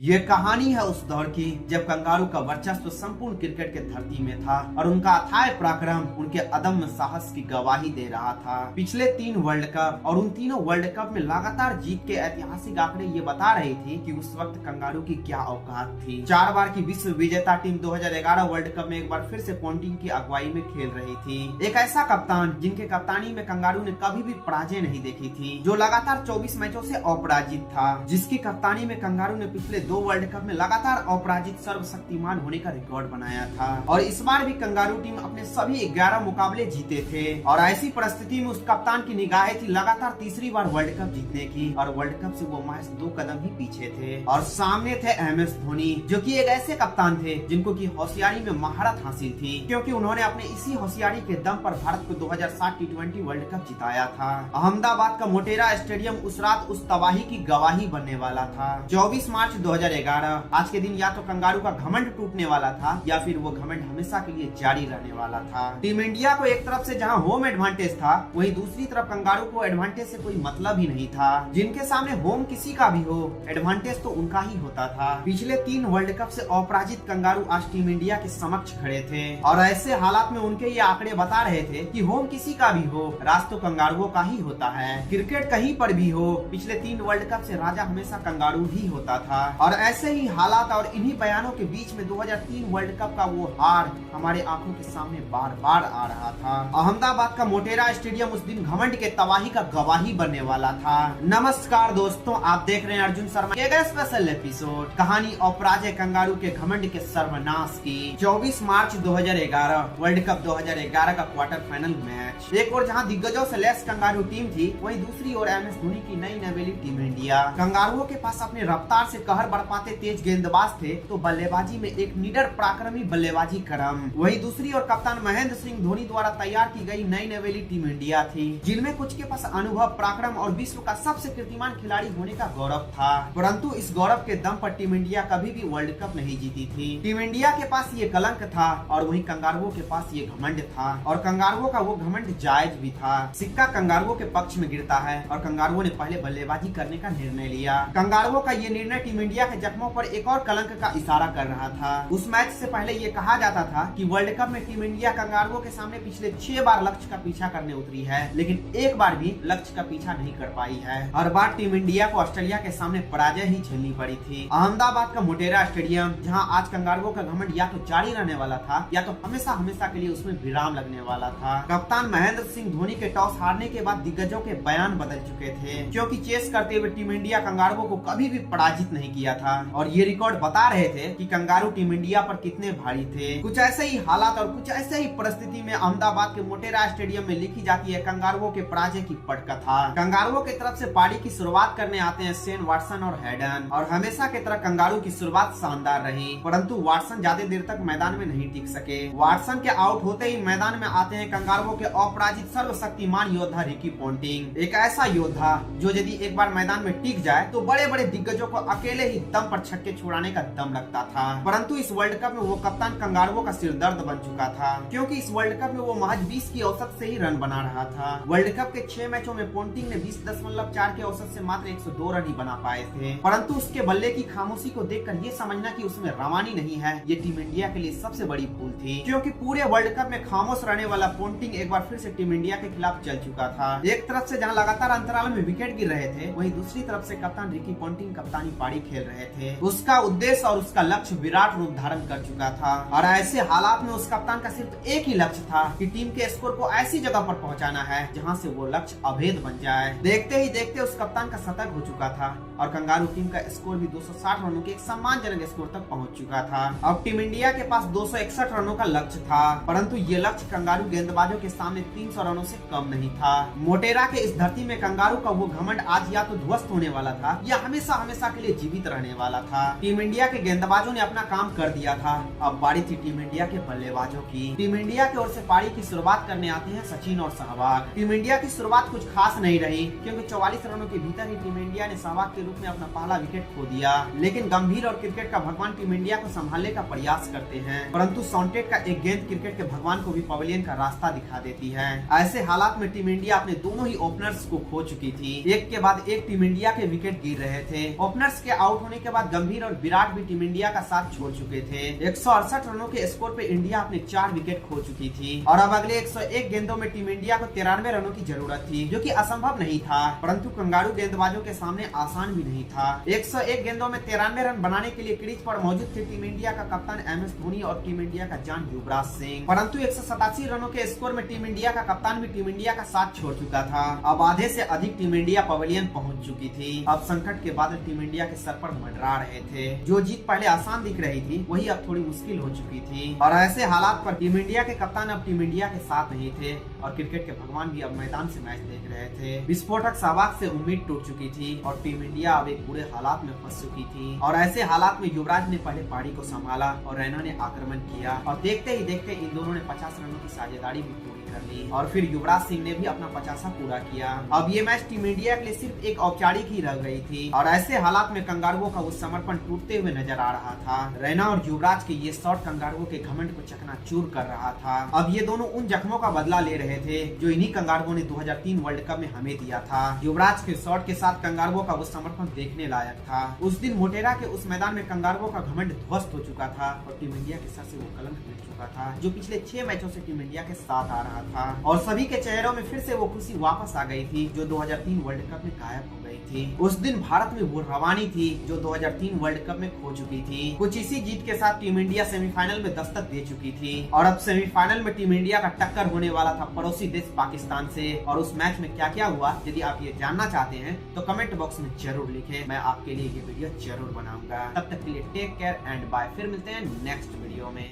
ये कहानी है उस दौर की जब कंगारू का वर्चस्व संपूर्ण क्रिकेट के धरती में था और उनका अथाह पराक्रम उनके अदम्य साहस की गवाही दे रहा था। पिछले 3 वर्ल्ड कप और उन तीनों वर्ल्ड कप में लगातार जीत के ऐतिहासिक आंकड़े ये बता रहे थे कि उस वक्त कंगारू की क्या औकात थी। 4 बार की विश्व विजेता टीम 2011 वर्ल्ड कप में एक बार फिर से पोंटिंग की अगुवाई में खेल रही थी। एक ऐसा कप्तान जिनके कप्तानी में कंगारू ने कभी भी पराजय नहीं देखी थी, जो लगातार 24 मैचों से अपराजित था, जिसकी कप्तानी में कंगारू ने पिछले 2 वर्ल्ड कप में लगातार अपराजित सर्वशक्तिमान होने का रिकॉर्ड बनाया था। और इस बार भी कंगारू टीम अपने सभी 11 मुकाबले जीते थे। और ऐसी परिस्थिति में उस कप्तान की निगाहें थी लगातार तीसरी बार वर्ल्ड कप जीतने की, और वर्ल्ड कप से वो महज 2 कदम ही पीछे थे। और सामने थे MS धोनी, जो कि एक ऐसे कप्तान थे जिनको की होशियारी में महारत हासिल थी, क्योंकि उन्होंने अपने इसी होशियारी के दम पर भारत को 2007 T20 वर्ल्ड कप जिताया था। अहमदाबाद का मोटेरा स्टेडियम उस रात उस तबाही की गवाही बनने वाला था। 24 मार्च 2011 आज के दिन या तो कंगारू का घमंड टूटने वाला था या फिर वो घमंड हमेशा के लिए जारी रहने वाला था। टीम इंडिया को एक तरफ से जहां होम एडवांटेज था, वहीं दूसरी तरफ कंगारू को एडवांटेज से कोई मतलब ही नहीं था। जिनके सामने होम किसी का भी हो, एडवांटेज तो उनका ही होता था। पिछले 3 वर्ल्ड कप से अपराजित कंगारू आज टीम इंडिया के समक्ष खड़े थे, और ऐसे हालात में उनके ये आंकड़े बता रहे थे कि होम किसी का भी हो, राज तो कंगारुओं का ही होता है। क्रिकेट कहीं पर भी हो, पिछले 3 वर्ल्ड कप से राजा हमेशा कंगारू ही होता था। और ऐसे ही हालात और इन्हीं बयानों के बीच में 2003 वर्ल्ड कप का वो हार हमारे आंखों के सामने बार बार आ रहा था। अहमदाबाद का मोटेरा स्टेडियम उस दिन घमंड के तबाही का गवाही बनने वाला था। नमस्कार दोस्तों, आप देख रहे हैं अर्जुन शर्मा के स्पेशल एपिसोड, कहानी अपराजय कंगारू के घमंड के सर्वनाश की। 24 मार्च 2011 वर्ल्ड कप 2011 का क्वार्टर फाइनल मैच। एक और जहां दिग्गजों से लैस कंगारू टीम थी, वहीं दूसरी ओर MS धोनी की नई नवेली टीम इंडिया। कंगारुओं के पास अपने रफ्तार से कहर बरपाते तेज गेंदबाज थे, तो बल्लेबाजी में एक निडर पराक्रमी बल्लेबाजी क्रम। वहीं दूसरी ओर कप्तान महेंद्र सिंह धोनी द्वारा तैयार की गई नई नवेली टीम इंडिया थी, जिनमें कुछ के पास अनुभव, पराक्रम और विश्व का सबसे कीर्तिमान खिलाड़ी होने का गौरव था। परंतु इस गौरव के दम पर टीम इंडिया कभी भी वर्ल्ड कप नहीं जीती थी। टीम इंडिया के पास ये कलंक था, और वहीं कंगारुओं के पास ये घमंड था, और कंगारुओं का वो घमंड जायज भी था। सिक्का कंगारुओं के पक्ष में गिरता है, और कंगारुओं ने पहले बल्लेबाजी करने का निर्णय लिया। कंगारुओं का ये निर्णय टीम इंडिया के जख्मों पर एक और कलंक का इशारा कर रहा था। उस मैच से पहले ये कहा जाता था कि वर्ल्ड कप में टीम इंडिया कंगारुओं के सामने पिछले 6 बार लक्ष्य का पीछा करने उतरी है, लेकिन एक बार भी लक्ष्य का पीछा नहीं कर पाई है। हर बार टीम इंडिया को ऑस्ट्रेलिया के सामने पराजय ही झेलनी पड़ी थी। अहमदाबाद का मोटेरा स्टेडियम, जहां आज कंगारुओं का घमंड या तो जारी रहने वाला था, या तो हमेशा हमेशा के लिए उसमें विराम लगने वाला था। कप्तान महेंद्र सिंह धोनी के टॉस हारने के बाद दिग्गजों के बयान बदल चुके थे, क्योंकि चेस करते हुए टीम इंडिया कंगारुओं को कभी भी पराजित नहीं किया था, और ये रिकॉर्ड बता रहे थे कि कंगारू टीम इंडिया पर कितने भारी थे। कुछ ऐसे ही हालात और कुछ ऐसे ही परिस्थिति में अहमदाबाद के मोटेरा स्टेडियम में लिखी जाती है कंगारुओं के पराजय की पटकथा। कंगारुओं की तरफ से पारी की शुरुआत करने आते हैं शेन वाटसन और हैडन, और हमेशा की तरह कंगारू की शुरुआत शानदार रही, परंतु वाटसन ज्यादा देर तक मैदान में नहीं टिक सके। वाटसन के आउट होते ही मैदान में आते हैं कंगारुओं के अपराजित सर्वशक्तिमान योद्धा रिकी पोंटिंग। एक ऐसा योद्धा जो यदि एक बार मैदान में टिक जाए तो बड़े बड़े दिग्गजों को अकेले ही दम पर छक्के छुड़ाने का दम लगता था। परंतु इस वर्ल्ड कप में वो कप्तान कंगारुओं का सिरदर्द बन चुका था, क्योंकि इस वर्ल्ड कप में वो महज 20 की औसत से ही रन बना रहा था। वर्ल्ड कप के 6 मैचों में पोंटिंग ने 20.4 के औसत से मात्र 102 रन ही बना पाए थे। परंतु उसके बल्ले की खामोशी को देखकर ये समझना कि उसमें रवानी नहीं है, ये टीम इंडिया के लिए सबसे बड़ी भूल थी, क्योंकि पूरे वर्ल्ड कप में खामोश रहने वाला पोंटिंग एक बार फिर से टीम इंडिया के खिलाफ चल चुका था। एक तरफ से जहां लगातार अंतराल में विकेट गिर रहे थे, वहीं दूसरी तरफ से कप्तान रिकी पोंटिंग कप्तानी पारी खेल रहे थे। उसका उद्देश्य और उसका लक्ष्य विराट रूप धारण कर चुका था, और ऐसे हालात में उस कप्तान का सिर्फ एक ही लक्ष्य था कि टीम के स्कोर को ऐसी जगह पर पहुंचाना है जहां से वो लक्ष्य अभेद बन जाए। देखते ही देखते उस कप्तान का शतक हो चुका था, और कंगारू टीम का स्कोर भी 260 रनों के एक सम्मानजनक स्कोर तक पहुंच चुका था। अब टीम इंडिया के पास 261 रनों का लक्ष्य था, परंतु ये लक्ष्य कंगारू गेंदबाजों के सामने 300 रनों से कम नहीं था। मोटेरा के इस धरती में कंगारू का वो घमंड आज या तो ध्वस्त होने वाला था, या हमेशा हमेशा के लिए जीवित रहने वाला था। टीम इंडिया के गेंदबाजों ने अपना काम कर दिया था, अब बारी थी टीम इंडिया के बल्लेबाजों की। टीम इंडिया की ओर से पारी की शुरुआत करने आते हैं सचिन और सहवाग। टीम इंडिया की शुरुआत कुछ खास नहीं रही, क्योंकि 44 रनों के भीतर ही टीम इंडिया ने सहवाग के रूप में अपना पहला विकेट खो दिया। लेकिन गंभीर और क्रिकेट का भगवान टीम इंडिया को संभालने का प्रयास करते हैं, परंतु सॉन्टेट का एक गेंद क्रिकेट के भगवान को भी पवेलियन का रास्ता दिखा देती है। ऐसे हालात में टीम इंडिया अपने दोनों ही ओपनर्स को खो चुकी थी। एक के बाद एक टीम इंडिया के विकेट गिर रहे थे। ओपनर्स के आउट होने के बाद गंभीर और विराट भी टीम इंडिया का साथ छोड़ चुके थे। 168 रनों के स्कोर पे इंडिया अपने 4 विकेट खो चुकी थी और अब अगले 101 गेंदों में टीम इंडिया को 93 रनों की जरूरत थी, जो कि असंभव नहीं था, परंतु कंगारू गेंदबाजों के सामने आसान भी नहीं था। 101 गेंदों में 93 रन बनाने के लिए क्रीज पर मौजूद थे टीम इंडिया का कप्तान MS धोनी और टीम इंडिया का जान युवराज सिंह, परंतु 187 रनों के स्कोर में टीम इंडिया का कप्तान भी टीम इंडिया का साथ छोड़ चुका था। अब आधे से अधिक टीम इंडिया पवेलियन पहुंच चुकी थी। अब संकट के बादल टीम इंडिया के सर पर मंडरा रहे थे। जो जीत पहले आसान दिख रही थी वही अब थोड़ी मुश्किल हो चुकी थी और ऐसे हालात पर टीम इंडिया के कप्तान अब टीम इंडिया के साथ नहीं थे और क्रिकेट के भगवान भी अब मैदान से मैच देख रहे थे। विस्फोटक सहवाग से उम्मीद टूट चुकी थी और टीम इंडिया अब एक बुरे हालात में फंस चुकी थी और ऐसे हालात में युवराज ने पहले पारी को संभाला और रैना ने आक्रमण किया और देखते ही देखते इन दोनों ने 50 रनों की साझेदारी भी पूरी कर ली और फिर युवराज सिंह ने भी अपना 50वां पूरा किया। अब ये मैच टीम इंडिया के लिए सिर्फ एक औपचारिक ही रह गई थी और ऐसे हालात में कंगारुओं का उस समर्पण टूटते हुए नजर आ रहा था। रैना और युवराज के ये शॉट कंगारुओं के घमंड को चकनाचूर कर रहा था। अब ये दोनों उन जख्मों का बदला ले रहे थे जो इन्हीं कंगारुओं ने 2003 वर्ल्ड कप में हमें दिया था। युवराज के शॉट के साथ कंगारुओं का वो समर्पण देखने लायक था। उस दिन मोटेरा के उस मैदान में कंगारुओं का घमंड ध्वस्त हो चुका था और टीम इंडिया के सर से वो कलंक मिट चुका था जो पिछले 6 मैचों से टीम इंडिया के साथ आ रहा था और सभी के चेहरों में फिर से वो खुशी वापस आ गई थी जो 2003 वर्ल्ड कप में गायब हो गई थी। उस दिन भारत में वो रवानी थी जो 2003 वर्ल्ड कप में खो चुकी थी। कुछ इसी जीत के साथ टीम इंडिया सेमीफाइनल में दस्तक दे चुकी थी और अब सेमीफाइनल में टीम इंडिया का टक्कर होने वाला था पड़ोसी देश पाकिस्तान से। और उस मैच में क्या क्या हुआ यदि आप ये जानना चाहते हैं तो कमेंट बॉक्स में जरूर लिखें, मैं आपके लिए ये वीडियो जरूर बनाऊंगा। तब तक के लिए टेक केयर एंड बाय, फिर मिलते हैं नेक्स्ट वीडियो में।